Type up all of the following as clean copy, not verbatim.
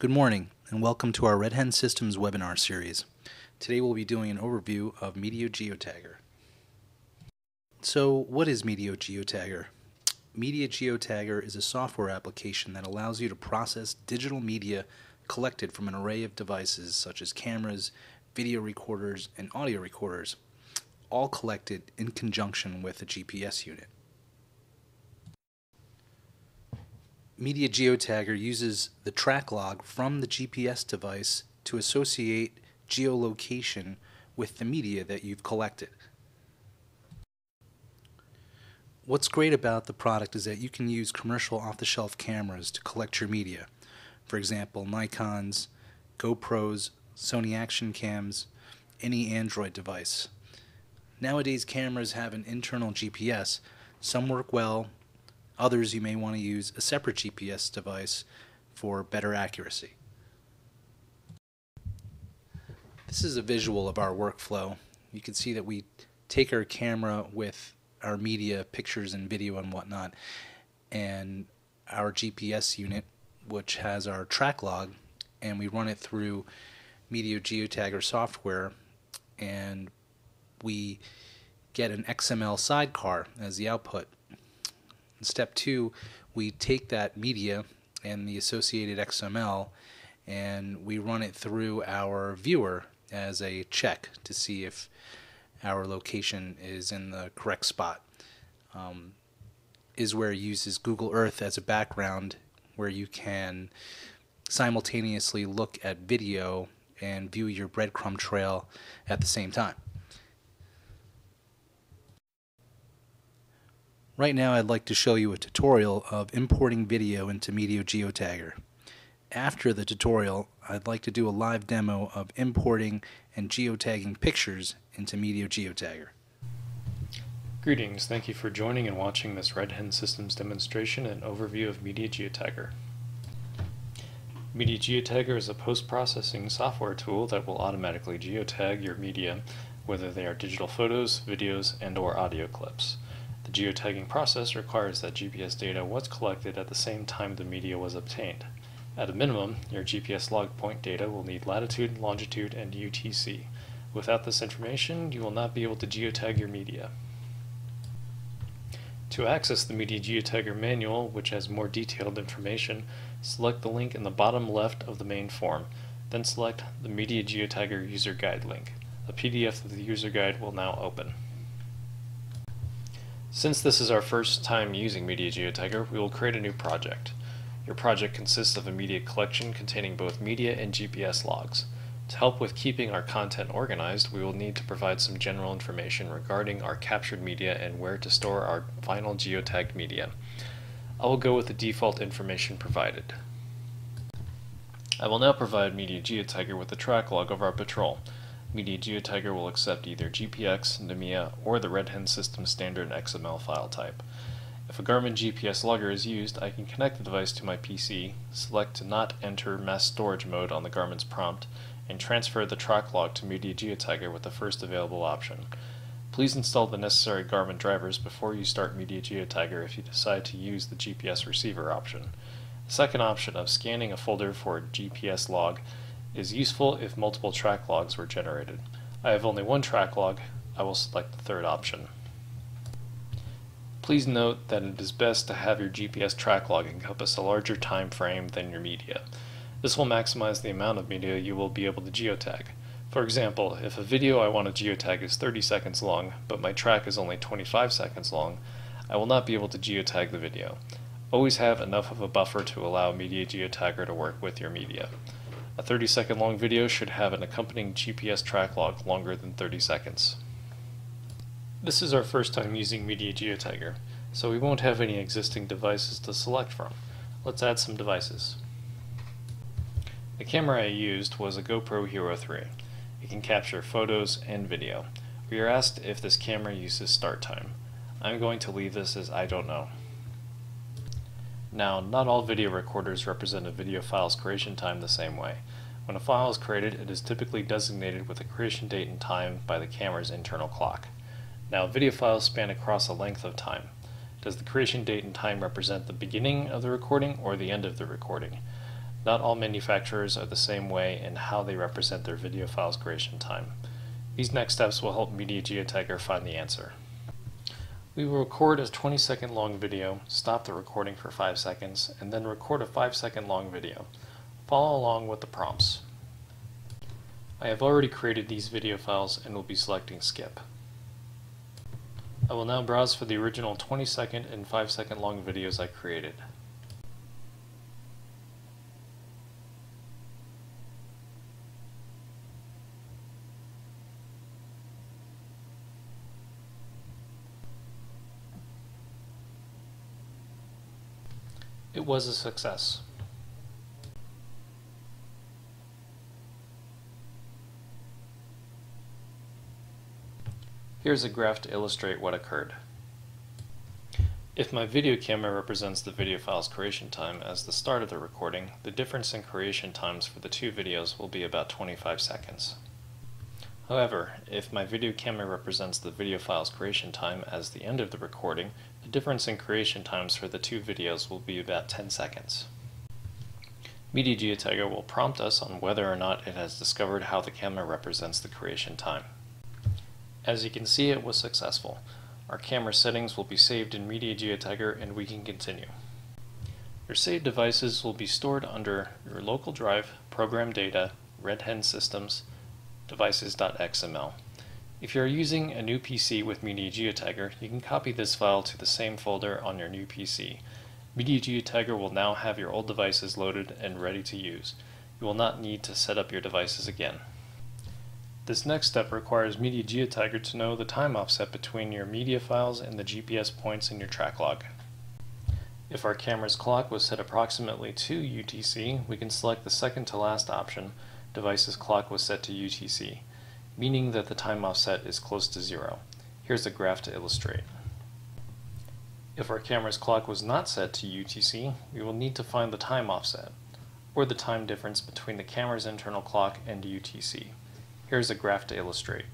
Good morning, and welcome to our Red Hen Systems webinar series. Today we'll be doing an overview of MediaGeotagger. So, what is MediaGeotagger? MediaGeotagger is a software application that allows you to process digital media collected from an array of devices such as cameras, video recorders, and audio recorders, all collected in conjunction with a GPS unit. MediaGeotagger uses the track log from the GPS device to associate geolocation with the media that you've collected. What's great about the product is that you can use commercial off-the-shelf cameras to collect your media. For example, Nikon's, GoPro's, Sony Action Cams, any Android device. Nowadays cameras have an internal GPS. Some work well. Others you may want to use a separate GPS device for better accuracy. This is a visual of our workflow. You can see that we take our camera with our media, pictures and video and whatnot, and our GPS unit, which has our track log, and we run it through MediaGeotagger software, and we get an XML sidecar as the output. In step 2, we take that media and the associated XML and we run it through our viewer as a check to see if our location is in the correct spot. Israel uses Google Earth as a background where you can simultaneously look at video and view your breadcrumb trail at the same time. Right now I'd like to show you a tutorial of importing video into MediaGeotagger. After the tutorial, I'd like to do a live demo of importing and geotagging pictures into MediaGeotagger. Greetings, thank you for joining and watching this Red Hen Systems demonstration and overview of MediaGeotagger. MediaGeotagger is a post-processing software tool that will automatically geotag your media, whether they are digital photos, videos, and/or audio clips. The geotagging process requires that GPS data was collected at the same time the media was obtained. At a minimum, your GPS log point data will need latitude, longitude, and UTC. Without this information, you will not be able to geotag your media. To access the MediaGeotagger manual, which has more detailed information, select the link in the bottom left of the main form. Then select the MediaGeotagger user guide link. A PDF of the user guide will now open. Since this is our first time using MediaGeotagger, we will create a new project. Your project consists of a media collection containing both media and GPS logs. To help with keeping our content organized, we will need to provide some general information regarding our captured media and where to store our final geotagged media. I will go with the default information provided. I will now provide MediaGeotagger with the track log of our patrol. MediaGeotagger will accept either GPX, NMEA, or the Red Hen System standard XML file type. If a Garmin GPS logger is used, I can connect the device to my PC, select to not enter mass storage mode on the Garmin's prompt, and transfer the track log to MediaGeotagger with the first available option. Please install the necessary Garmin drivers before you start MediaGeotagger if you decide to use the GPS receiver option. The second option of scanning a folder for a GPS log is useful if multiple track logs were generated. I have only one track log. I will select the third option. Please note that it is best to have your GPS track log encompass a larger time frame than your media. This will maximize the amount of media you will be able to geotag. For example, if a video I want to geotag is 30 seconds long, but my track is only 25 seconds long, I will not be able to geotag the video. Always have enough of a buffer to allow MediaGeotagger to work with your media. A 30-second long video should have an accompanying GPS track log longer than 30 seconds. This is our first time using MediaGeotagger, so we won't have any existing devices to select from. Let's add some devices. The camera I used was a GoPro Hero 3. It can capture photos and video. We are asked if this camera uses start time. I'm going to leave this as I don't know. Now, not all video recorders represent a video file's creation time the same way. When a file is created, it is typically designated with a creation date and time by the camera's internal clock. Now, video files span across a length of time. Does the creation date and time represent the beginning of the recording or the end of the recording? Not all manufacturers are the same way in how they represent their video files creation time. These next steps will help MediaGeotagger find the answer. We will record a 20-second long video, stop the recording for 5 seconds, and then record a 5-second long video. Follow along with the prompts. I have already created these video files and will be selecting skip. I will now browse for the original 20-second and 5-second long videos I created. It was a success. Here's a graph to illustrate what occurred. If my video camera represents the video file's creation time as the start of the recording, the difference in creation times for the two videos will be about 25 seconds. However, if my video camera represents the video file's creation time as the end of the recording, the difference in creation times for the two videos will be about 10 seconds. MediaGeotagger will prompt us on whether or not it has discovered how the camera represents the creation time. As you can see, it was successful. Our camera settings will be saved in MediaGeotagger and we can continue. Your saved devices will be stored under your local drive, program data, Red Hen Systems, devices.xml. If you are using a new PC with MediaGeotagger, you can copy this file to the same folder on your new PC. MediaGeotagger will now have your old devices loaded and ready to use. You will not need to set up your devices again. This next step requires MediaGeotagger to know the time offset between your media files and the GPS points in your track log. If our camera's clock was set approximately to UTC, we can select the second to last option, device's clock was set to UTC, meaning that the time offset is close to 0. Here's a graph to illustrate. If our camera's clock was not set to UTC, we will need to find the time offset, or the time difference between the camera's internal clock and UTC. Here's a graph to illustrate.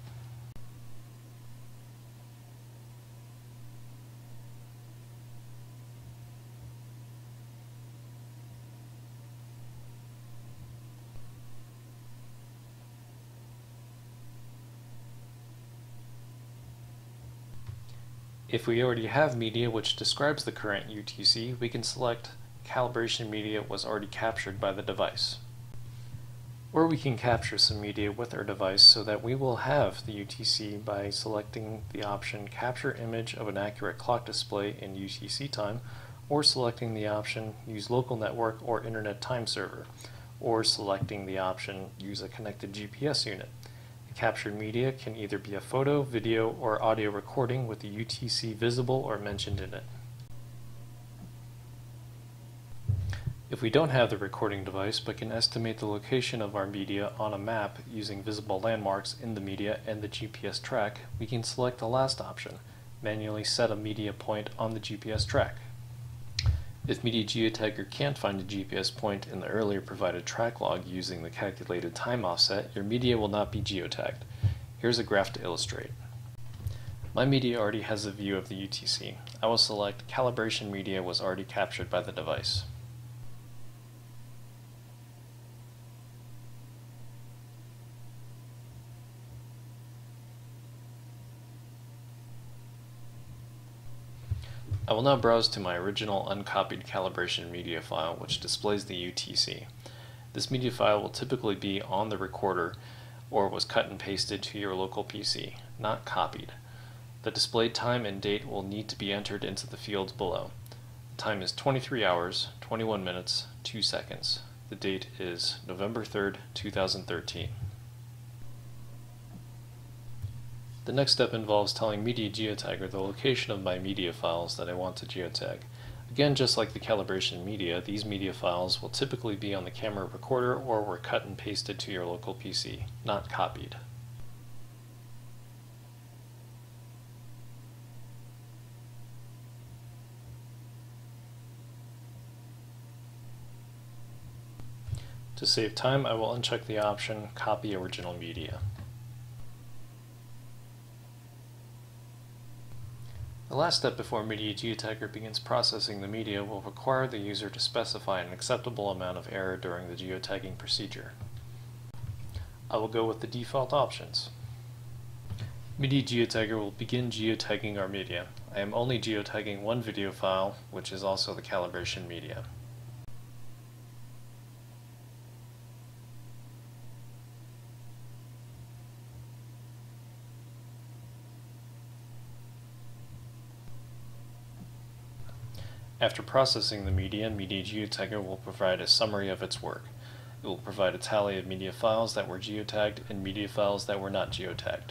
If we already have media which describes the current UTC, we can select calibration media was already captured by the device. Or we can capture some media with our device so that we will have the UTC by selecting the option Capture Image of an Accurate Clock Display in UTC Time, or selecting the option Use Local Network or Internet Time Server, or selecting the option Use a Connected GPS Unit. The captured media can either be a photo, video, or audio recording with the UTC visible or mentioned in it. If we don't have the recording device but can estimate the location of our media on a map using visible landmarks in the media and the GPS track, we can select the last option, manually set a media point on the GPS track. If MediaGeotagger can't find a GPS point in the earlier provided track log using the calculated time offset, your media will not be geotagged. Here's a graph to illustrate. My media already has a view of the UTC. I will select Calibration Media was already captured by the device. I will now browse to my original uncopied calibration media file which displays the UTC. This media file will typically be on the recorder or was cut and pasted to your local PC, not copied. The displayed time and date will need to be entered into the fields below. The time is 23 hours, 21 minutes, 2 seconds. The date is November 3rd, 2013. The next step involves telling MediaGeotagger the location of my media files that I want to geotag. Again, just like the calibration media, these media files will typically be on the camera recorder or were cut and pasted to your local PC, not copied. To save time, I will uncheck the option Copy Original Media. The last step before MediaGeotagger begins processing the media will require the user to specify an acceptable amount of error during the geotagging procedure. I will go with the default options. MediaGeotagger will begin geotagging our media. I am only geotagging one video file, which is also the calibration media. After processing the media, MediaGeotagger will provide a summary of its work. It will provide a tally of media files that were geotagged and media files that were not geotagged.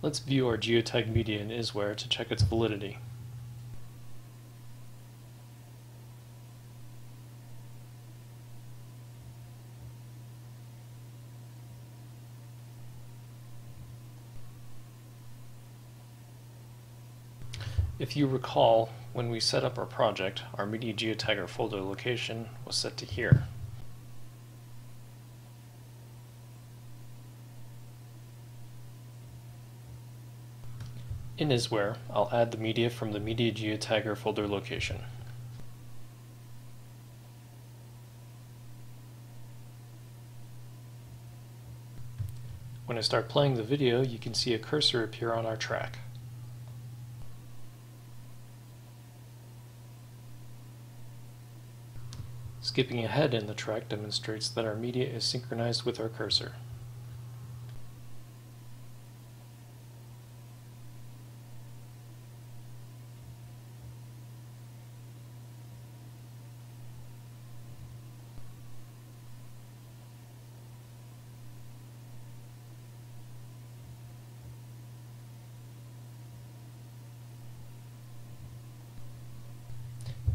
Let's view our geotagged media in Isware to check its validity. If you recall, when we set up our project, our MediaGeotagger folder location was set to here. In Isware, I'll add the media from the MediaGeotagger folder location. When I start playing the video, you can see a cursor appear on our track. Skipping ahead in the track demonstrates that our media is synchronized with our cursor.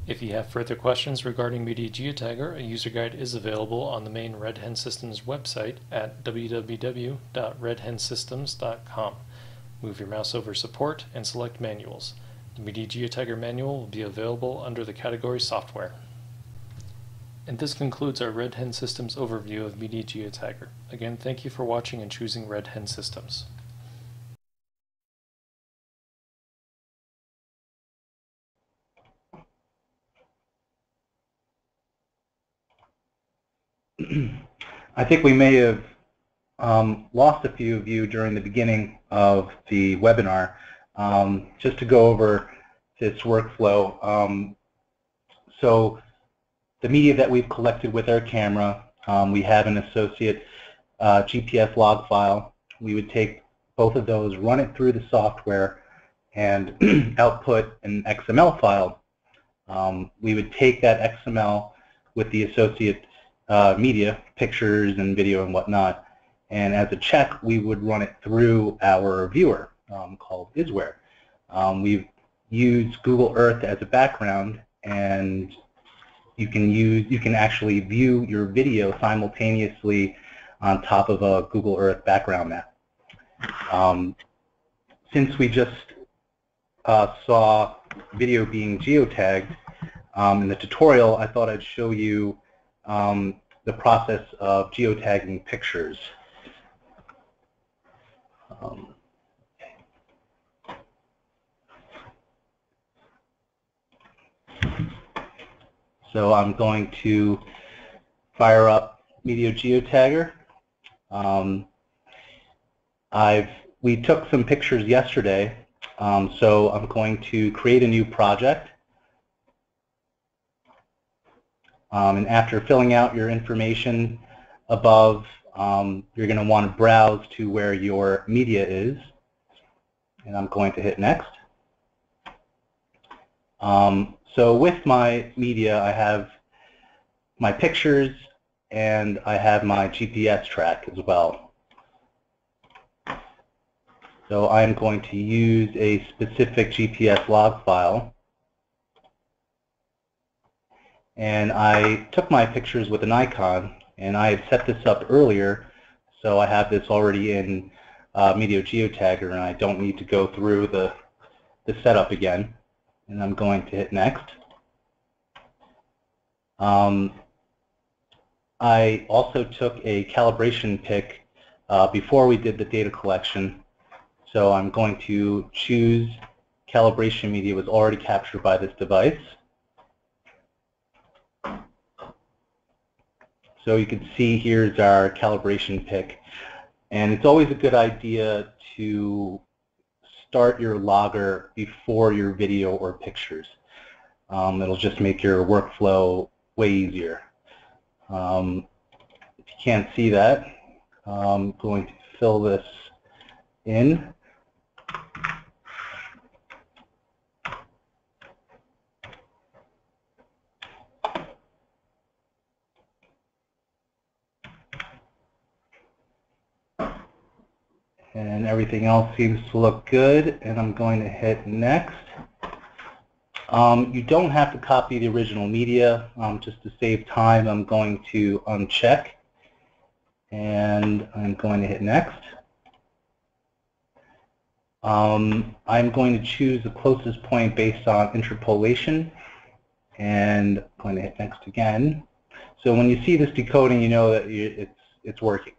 If you have further questions regarding MediaGeotagger, a user guide is available on the main Red Hen Systems website at www.redhensystems.com. Move your mouse over Support and select Manuals. The MediaGeotagger manual will be available under the category Software. And this concludes our Red Hen Systems overview of MediaGeotagger. Again, thank you for watching and choosing Red Hen Systems. I think we may have lost a few of you during the beginning of the webinar. Just to go over this workflow. So the media that we've collected with our camera, we have an associate GPS log file. We would take both of those, run it through the software, and output an XML file. We would take that XML with the associate media, pictures and video and whatnot, and as a check we would run it through our viewer called Isware. We've used Google Earth as a background, and you can actually view your video simultaneously on top of a Google Earth background map. Since we just saw video being geotagged in the tutorial, I thought I'd show you the process of geotagging pictures. So I'm going to fire up MediaGeotagger. We took some pictures yesterday, so I'm going to create a new project. And after filling out your information above, you're going to want to browse to where your media is. And I'm going to hit Next. So with my media, I have my pictures and I have my GPS track as well. So I'm going to use a specific GPS log file. And I took my pictures with an icon, and I had set this up earlier, so I have this already in MediaGeotagger, and I don't need to go through the setup again. And I'm going to hit Next. I also took a calibration pic before we did the data collection. So I'm going to choose calibration media was already captured by this device. So you can see here's our calibration pic. And it's always a good idea to start your logger before your video or pictures. It'll just make your workflow way easier. If you can't see that, I'm going to fill this in. And everything else seems to look good, and I'm going to hit next. You don't have to copy the original media. Just to save time, I'm going to uncheck, and I'm going to hit next. I'm going to choose the closest point based on interpolation, and I'm going to hit next again. So when you see this decoding, you know that it's working.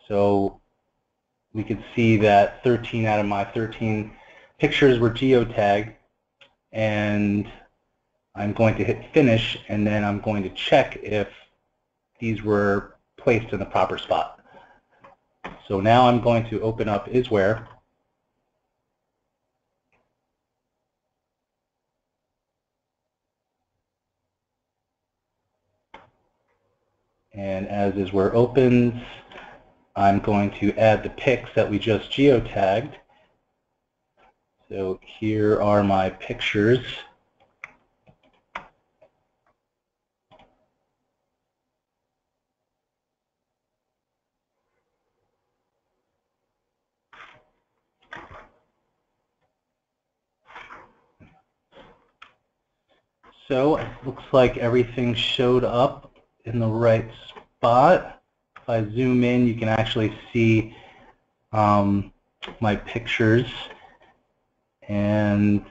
So we could see that 13 out of my 13 pictures were geotagged, and I'm going to hit finish, and then I'm going to check if these were placed in the proper spot. So now I'm going to open up Isware. And as Isware opens, I'm going to add the pics that we just geotagged. So here are my pictures. So it looks like everything showed up in the right spot. If I zoom in, you can actually see my pictures, and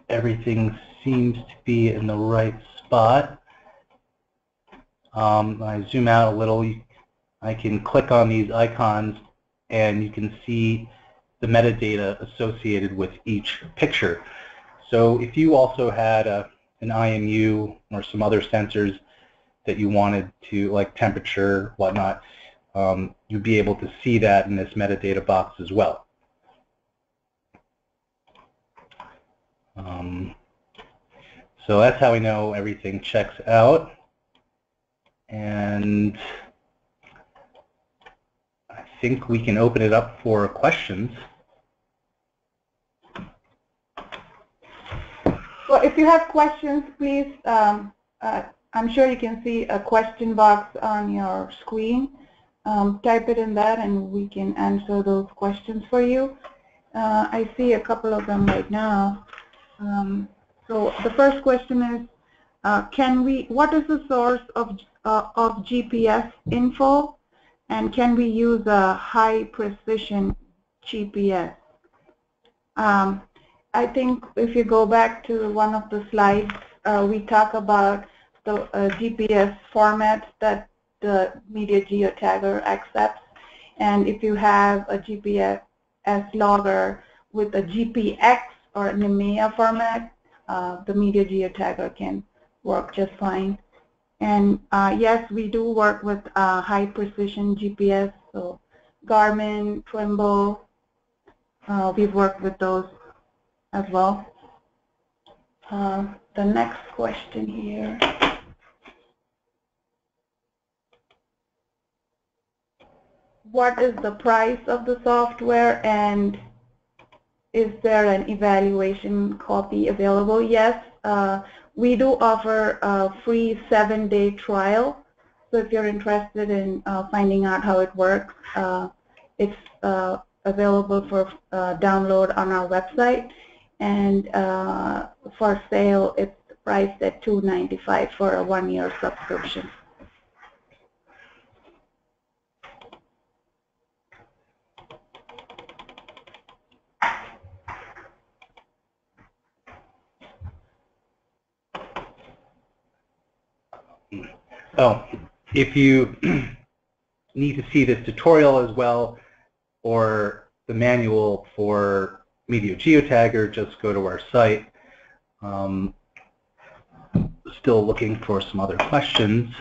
everything seems to be in the right spot. I zoom out a little, I can click on these icons, and you can see the metadata associated with each picture. So if you also had an IMU or some other sensors that you wanted to, like temperature, whatnot, you'd be able to see that in this metadata box as well. So that's how we know everything checks out. And I think we can open it up for questions. Well, if you have questions, please, I'm sure you can see a question box on your screen. Type it in that and we can answer those questions for you. I see a couple of them right now. So the first question is, what is the source of GPS info, and can we use a high precision GPS? I think if you go back to one of the slides, we talk about the GPS format that the MediaGeotagger accepts. And if you have a GPS logger with a GPX or an EMEA format, the MediaGeotagger can work just fine. And yes, we do work with high precision GPS, so Garmin, Trimble, we've worked with those as well. The next question here. What is the price of the software, and is there an evaluation copy available? Yes, we do offer a free 7-day trial. So if you're interested in finding out how it works, it's available for download on our website. And for sale, it's priced at $295 for a 1-year subscription. Oh, if you need to see this tutorial as well, or the manual for MediaGeotagger, just go to our site. Still looking for some other questions.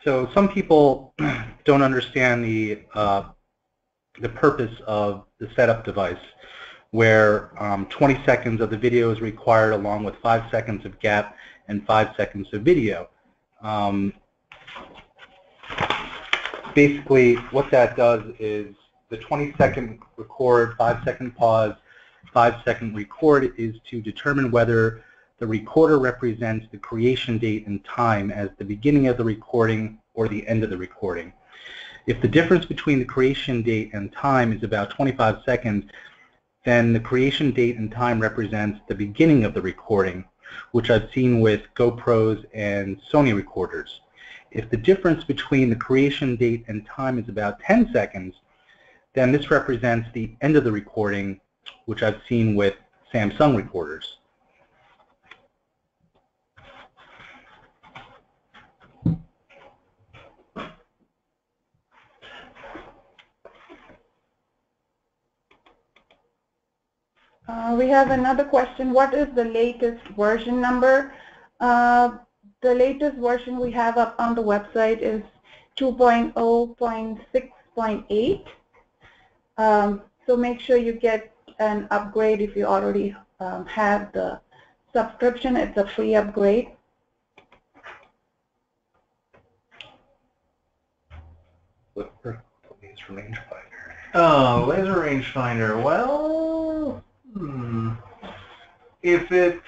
So some people don't understand the purpose of the setup device, where 20 seconds of the video is required along with 5 seconds of gap and 5 seconds of video. Basically, what that does is the 20-second record, 5-second pause, 5-second record is to determine whether the recorder represents the creation date and time as the beginning of the recording or the end of the recording. If the difference between the creation date and time is about 25 seconds, then the creation date and time represents the beginning of the recording, which I've seen with GoPros and Sony recorders. If the difference between the creation date and time is about 10 seconds, then this represents the end of the recording, which I've seen with Samsung recorders. We have another question. What is the latest version number? The latest version we have up on the website is 2.0.6.8. So make sure you get an upgrade if you already have the subscription. It's a free upgrade. Laser rangefinder. Oh, laser rangefinder. Well, if it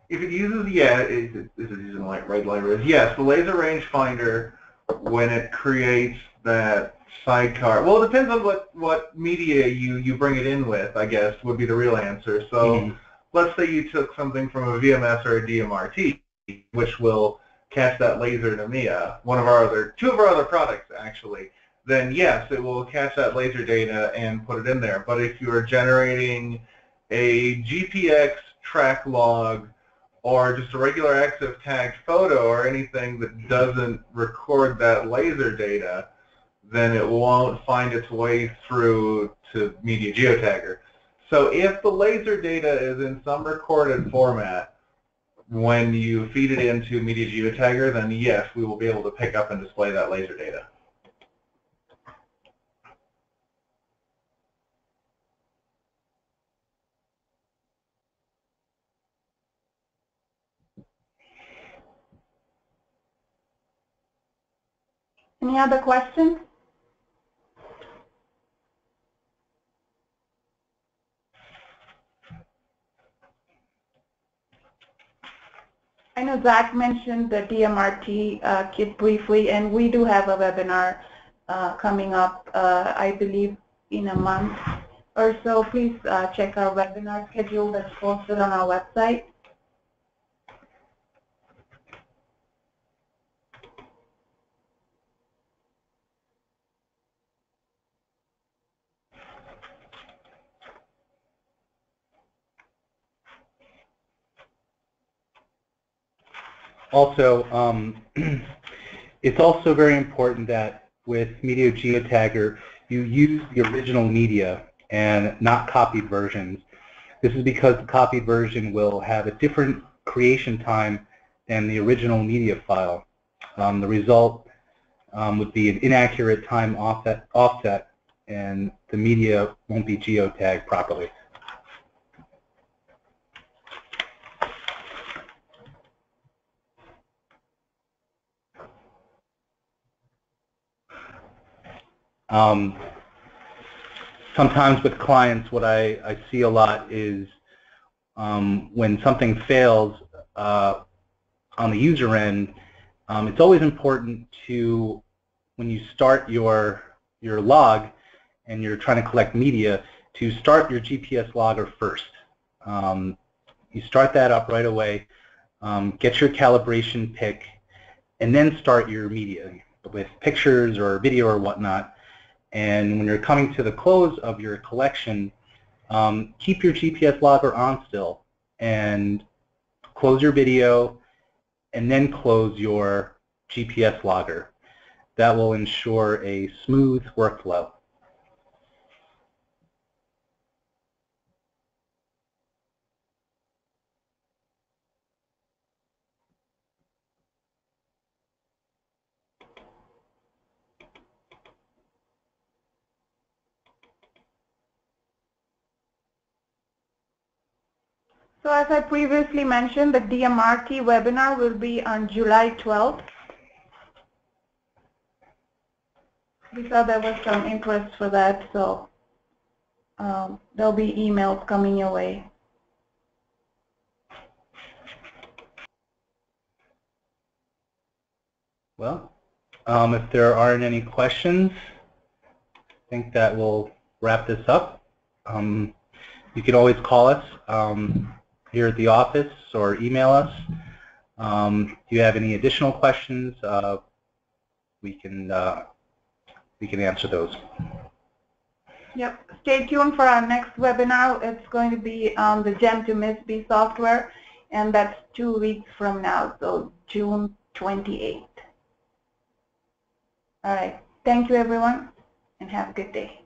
uses, yeah, is it using right libraries? Yes, the laser rangefinder, when it creates that sidecar, well, it depends on what media you bring it in with, I guess, would be the real answer. So let's say you took something from a VMS or a DMRT, which will catch that laser NMEA, two of our other products actually, then yes, it will catch that laser data and put it in there. But if you are generating a GPX track log or just a regular EXIF tagged photo or anything that doesn't record that laser data, then it won't find its way through to MediaGeotagger. So if the laser data is in some recorded format, when you feed it into MediaGeotagger, then yes, we will be able to pick up and display that laser data. Any other questions? I know Zach mentioned the DMRT kit briefly, and we do have a webinar coming up, I believe, in a month or so. Please check our webinar schedule that's posted on our website. Also, it's also very important that with MediaGeotagger, you use the original media and not copied versions. This is because the copied version will have a different creation time than the original media file. The result would be an inaccurate time offset, and the media won't be geotagged properly. Sometimes with clients, what I see a lot is when something fails on the user end, it's always important to, when you start your log and you're trying to collect media, to start your GPS logger first. You start that up right away, get your calibration pick, and then start your media with pictures or video or whatnot. And when you're coming to the close of your collection, keep your GPS logger on still and close your video, and then close your GPS logger. That will ensure a smooth workflow. So as I previously mentioned, the DMRT webinar will be on July 12th. We saw there was some interest for that, so there'll be emails coming your way. Well, if there aren't any questions, I think that will wrap this up. You can always call us here at the office or email us. If you have any additional questions, we can answer those. Yep. Stay tuned for our next webinar. It's going to be on the GEM to MISB software, and that's 2 weeks from now, so June 28th. All right. Thank you, everyone, and have a good day.